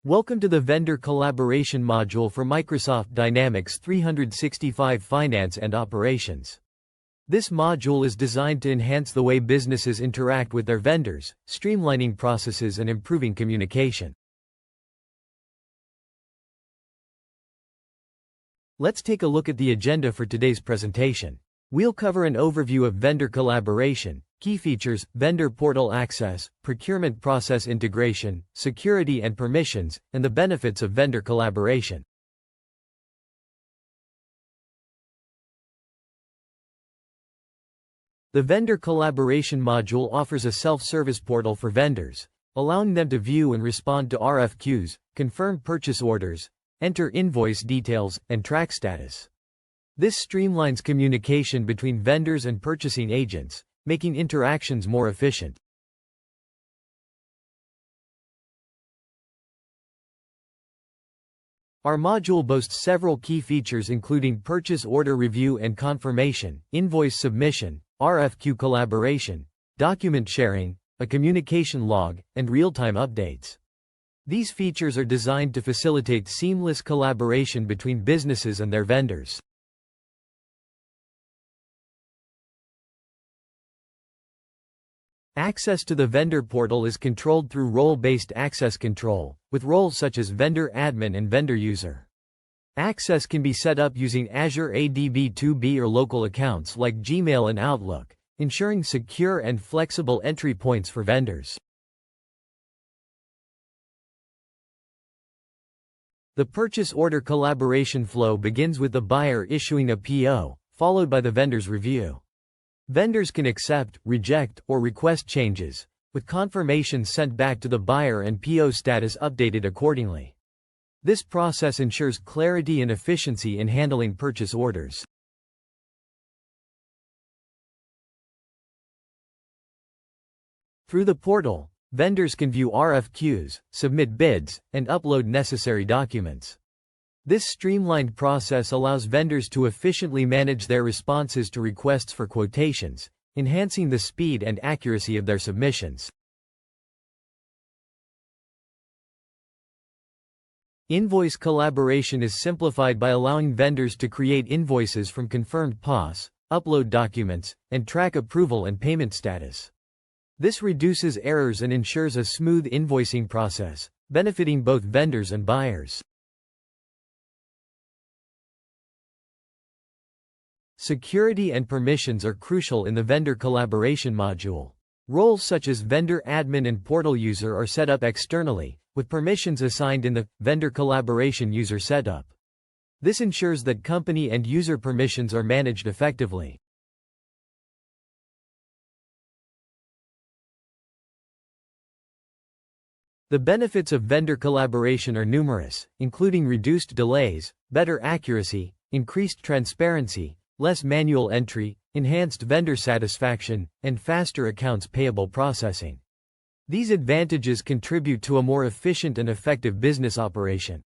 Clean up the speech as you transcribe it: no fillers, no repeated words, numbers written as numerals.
Welcome to the Vendor Collaboration module for Microsoft Dynamics 365 Finance and Operations. This module is designed to enhance the way businesses interact with their vendors, streamlining processes and improving communication. Let's take a look at the agenda for today's presentation. We'll cover an overview of vendor collaboration, key features, vendor portal access, procurement process integration, security and permissions, and the benefits of vendor collaboration. The Vendor Collaboration module offers a self-service portal for vendors, allowing them to view and respond to RFQs, confirm purchase orders, enter invoice details, and track status. This streamlines communication between vendors and purchasing agents, making interactions more efficient. Our module boasts several key features including purchase order review and confirmation, invoice submission, RFQ collaboration, document sharing, a communication log, and real-time updates. These features are designed to facilitate seamless collaboration between businesses and their vendors. Access to the vendor portal is controlled through role-based access control, with roles such as vendor admin and vendor user. Access can be set up using Azure AD B2B or local accounts like Gmail and Outlook, ensuring secure and flexible entry points for vendors. The purchase order collaboration flow begins with the buyer issuing a PO, followed by the vendor's review. Vendors can accept, reject, or request changes, with confirmations sent back to the buyer and PO status updated accordingly. This process ensures clarity and efficiency in handling purchase orders. Through the portal, vendors can view RFQs, submit bids, and upload necessary documents. This streamlined process allows vendors to efficiently manage their responses to requests for quotations, enhancing the speed and accuracy of their submissions. Invoice collaboration is simplified by allowing vendors to create invoices from confirmed POS, upload documents, and track approval and payment status. This reduces errors and ensures a smooth invoicing process, benefiting both vendors and buyers. Security and permissions are crucial in the vendor collaboration module. Roles such as vendor admin and portal user are set up externally, with permissions assigned in the vendor collaboration user setup. This ensures that company and user permissions are managed effectively. The benefits of vendor collaboration are numerous, including reduced delays, better accuracy, increased transparency, less manual entry, enhanced vendor satisfaction, and faster accounts payable processing. These advantages contribute to a more efficient and effective business operation.